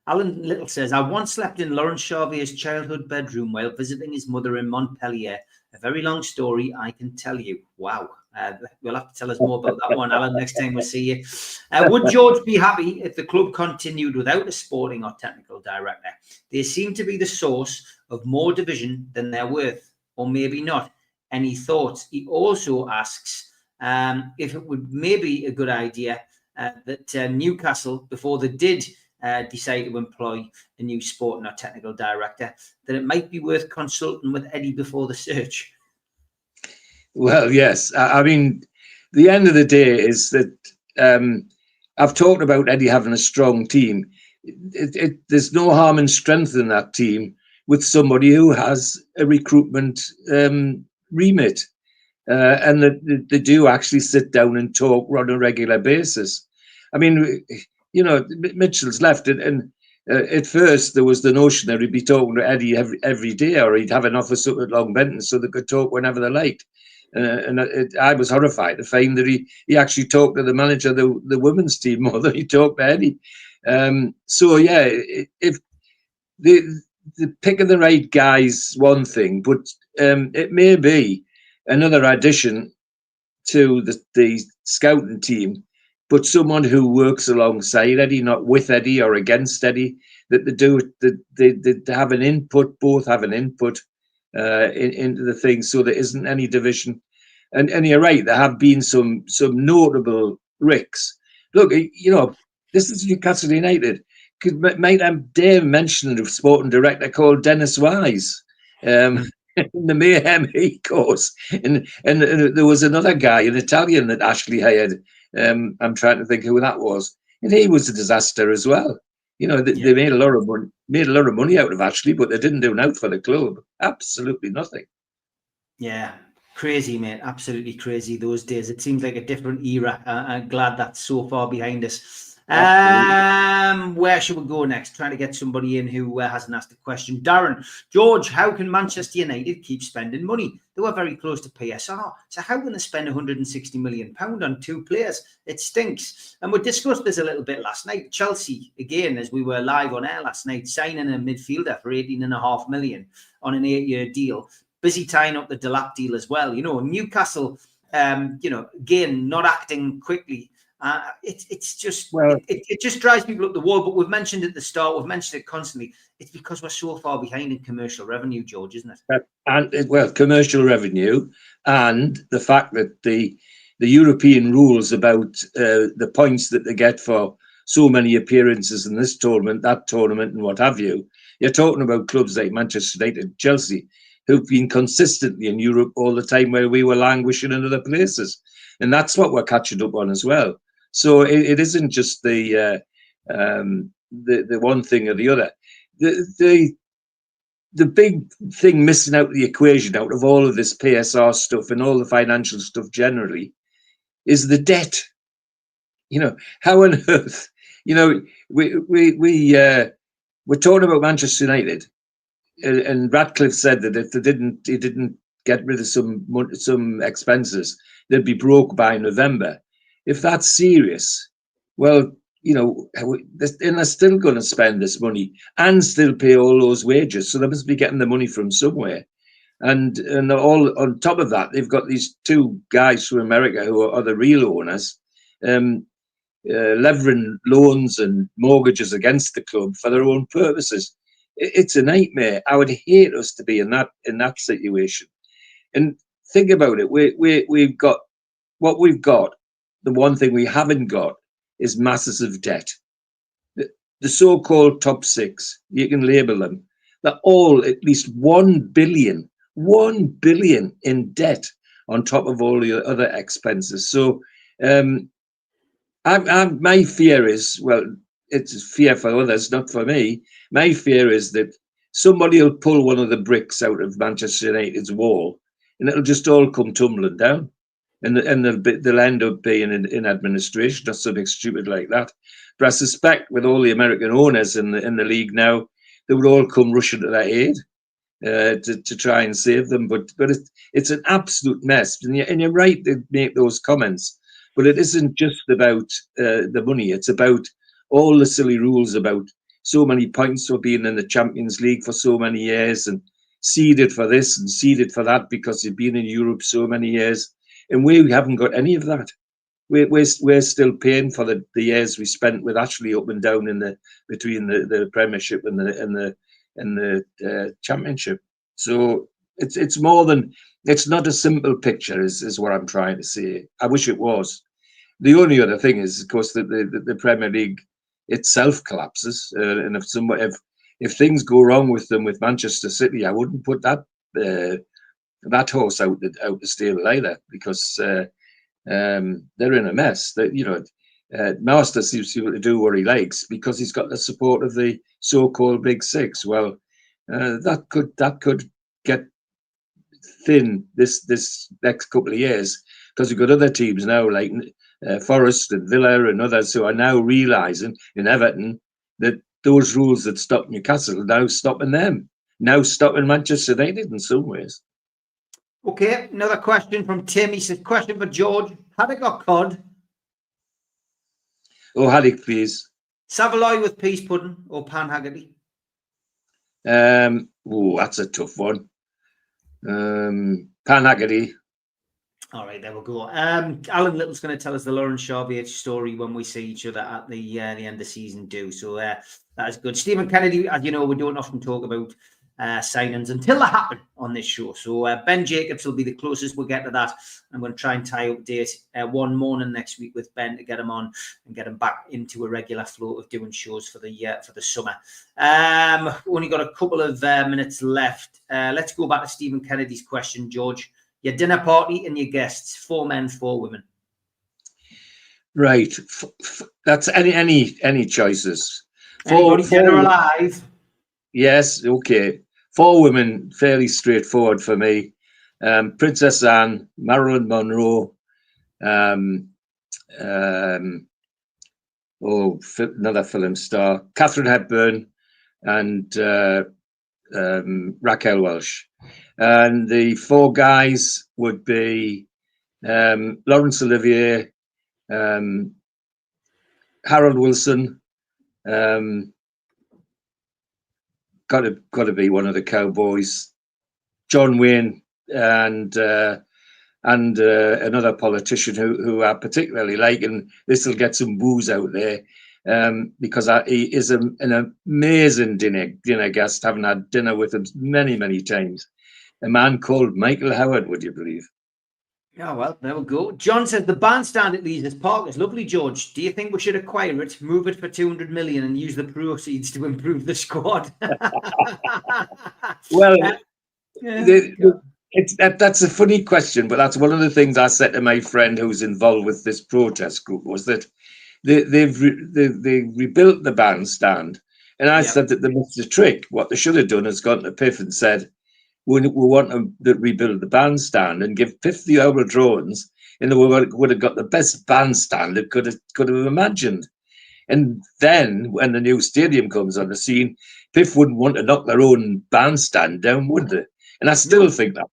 S1: Alan Little says, I once slept in Laurence Charvier's childhood bedroom while visiting his mother in Montpellier. A very long story, I can tell you. Wow. You'll have to tell us more about that one, Alan, next time we see you. Would George be happy if the club continued without a sporting or technical director? They seem to be the source of more division than they're worth, or maybe not. Any thoughts? He also asks if it would maybe a good idea that Newcastle, before they did decide to employ a new sporting or technical director, that it might be worth consulting with Eddie before the search.
S3: Well, yes. I mean, the end of the day is that I've talked about Eddie having a strong team. There's no harm in strengthening that team with somebody who has a recruitment remit, and that they do actually sit down and talk on a regular basis. I mean, you know, Mitchell's left it, and at first there was the notion that he'd be talking to Eddie every day, or he'd have an office up at Long Benton so they could talk whenever they liked. I was horrified to find that he actually talked to the manager of the women's team more than he talked to Eddie. So yeah, if the picking the right guy's one thing, but it may be another addition to the scouting team, but someone who works alongside Eddie, not with Eddie or against Eddie. That they have an input, both have an input into the thing, so there isn't any division. And you're right, there have been some notable ricks. Look, you know, this is Newcastle United. Might I dare mention a sporting director called Dennis Wise, in the mayhem he caused, and there was another guy, an Italian that Ashley hired. I'm trying to think who that was, and he was a disaster as well. You know, they made a lot of money out of Ashley, but they didn't do out for the club. Absolutely nothing.
S1: Yeah, crazy, mate. Absolutely crazy those days. It seems like a different era. I'm glad that's so far behind us. Where should we go next? Trying to get somebody in who hasn't asked a question. Darren, George, how can Manchester United keep spending money? They were very close to PSR. So how can they spend £160 million on two players? It stinks. And we discussed this a little bit last night. Chelsea, again, as we were live on air last night, signing a midfielder for £18.5 million on an 8-year deal. Busy tying up the Delap deal as well. You know, Newcastle, you know, again, not acting quickly. It's just, well, it just drives people up the wall. But we've mentioned at the start, we've mentioned it constantly. It's because we're so far behind in commercial revenue, George, isn't it?
S3: And commercial revenue, and the fact that the European rules about the points that they get for so many appearances in this tournament, that tournament, and what have you. You're talking about clubs like Manchester United, Chelsea, who've been consistently in Europe all the time, where we were languishing in other places, and that's what we're catching up on as well. So it isn't just the one thing or the other. The big thing missing out of the equation, out of all of this PSR stuff and all the financial stuff generally, is the debt. You know, how on earth? You know, we're talking about Manchester United, and Ratcliffe said that if he didn't get rid of some expenses, they'd be broke by November. If that's serious, well, you know, and they're still going to spend this money and still pay all those wages, so they must be getting the money from somewhere. And all on top of that, they've got these two guys from America who are the real owners, levering loans and mortgages against the club for their own purposes. It's a nightmare. I would hate us to be in that situation. And think about it. We've got what we've got. The one thing we haven't got is masses of debt. the so-called top six, you can label them, they're all at least 1 billion in debt on top of all the other expenses. So my fear is, well, it's fear for others, not for me. My fear is that somebody will pull one of the bricks out of Manchester United's wall and it'll just all come tumbling down. And they'll end up being in administration or something stupid like that. But I suspect with all the American owners in the league now, they would all come rushing to their aid to try and save them. But it's an absolute mess. And you're right to make those comments. But it isn't just about the money. It's about all the silly rules about so many points for being in the Champions League for so many years and seeded for this and seeded for that because you've been in Europe so many years. And we haven't got any of that. We're still paying for the years we spent with Ashley up and down between the Premiership and the Championship. So it's more than, it's not a simple picture is what I'm trying to say. I wish it was. The only other thing is, of course, that the Premier League itself collapses, and if things go wrong with them with Manchester City, I wouldn't put that horse out the stable either, because they're in a mess. That Master seems to do what he likes because he's got the support of the so-called Big Six. Well, that could get thin this next couple of years, because we've got other teams now like Forest and Villa and others who are now realising in Everton that those rules that stopped Newcastle are now stopping them, now stopping Manchester United in some ways.
S1: Okay, another question from Tim. He says, question for George. Haddock or cod?
S3: Oh, haddock, please.
S1: Saveloy with peas pudding or pan Haggerty?
S3: Oh, that's a tough one. Pan Haggerty.
S1: All right, there we go. Alan Little's going to tell us the Lawrence Charvier story when we see each other at the end of season 2. So that is good. Stephen Kennedy, as you know, we don't often talk about signings until they happen on this show. So Ben Jacobs will be the closest we'll get to that. I'm going to try and tie up a date one morning next week with Ben to get him on and get him back into a regular flow of doing shows for the summer. Only got a couple of minutes left. Let's go back to Stephen Kennedy's question, George. Your dinner party and your guests, 4 men, 4 women.
S3: Right. That's any choices.
S1: Anybody dead or alive? Yes,
S3: okay. 4 women, fairly straightforward for me. Princess Anne, Marilyn Monroe, another film star, Catherine Hepburn, and Raquel Welch. And the 4 guys would be Laurence Olivier, Harold Wilson, got to be one of the Cowboys, John Wayne, and another politician who I particularly like, and this will get some booze out there, because he is an amazing dinner guest, having had dinner with him many times. A man called Michael Howard, would you believe?
S1: Yeah, well, there we go. John says the bandstand at Leeds Park is lovely, George. Do you think we should acquire it, move it for 200 million and use the proceeds to improve the squad?
S3: Well, that's a funny question, but that's one of the things I said to my friend who's involved with this protest group, was that they've rebuilt the bandstand, and I said that they missed the trick. What they should have done is gone to PIF and said, we want to rebuild the bandstand and give PIF the hour drones, and they would have got the best bandstand it could have imagined. And then when the new stadium comes on the scene, PIF wouldn't want to knock their own bandstand down, would they? And I still think that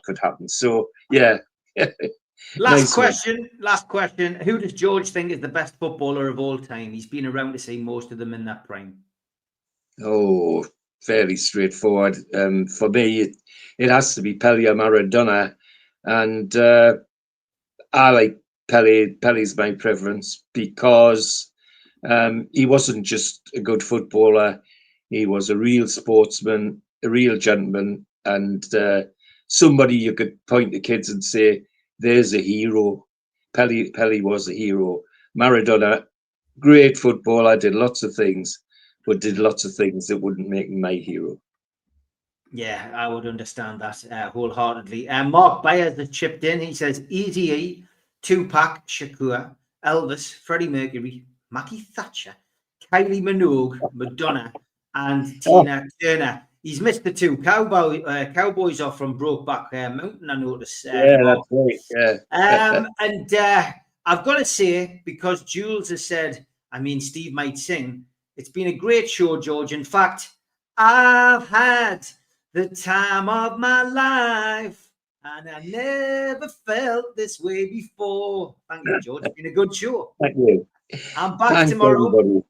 S3: could happen. So yeah.
S1: Last question. Who does George think is the best footballer of all time? He's been around to see most of them in that prime.
S3: Oh, fairly straightforward. For me, it has to be Pele or Maradona, and I like Pele. Pele's my preference because he wasn't just a good footballer; he was a real sportsman, a real gentleman, and somebody you could point to kids and say, "There's a hero." Pele was a hero. Maradona great football. I did lots of things, but did lots of things that wouldn't make me my hero.
S1: Yeah, I would understand that wholeheartedly. Mark Byers has chipped in. He says, Eazy-E, Tupac Shakur, Elvis, Freddie Mercury, Mackie Thatcher, Kylie Minogue, Madonna, and Tina Turner. He's missed the two. Cowboys are from Brokeback Mountain, I notice.
S3: Yeah,
S1: Mark.
S3: that's right. Yeah.
S1: And I've got to say, because Jules has said, I mean, Steve might sing, it's been a great show, George. In fact, I've had the time of my life, and I never felt this way before. Thank you, George. It's been a good show.
S3: Thank you.
S1: I'm back
S3: Thanks,
S1: tomorrow,
S3: everybody.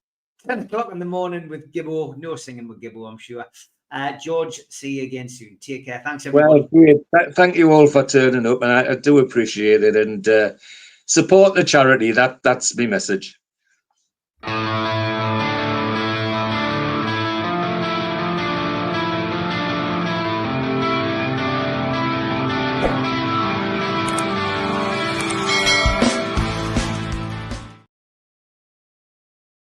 S1: 10 o'clock in the morning with Gibbo. No singing with Gibbo, I'm sure. George, see you again soon. Take care. Thanks, everybody.
S3: Well, great. Thank you all for turning up, and I do appreciate it. And support the charity. That's my message.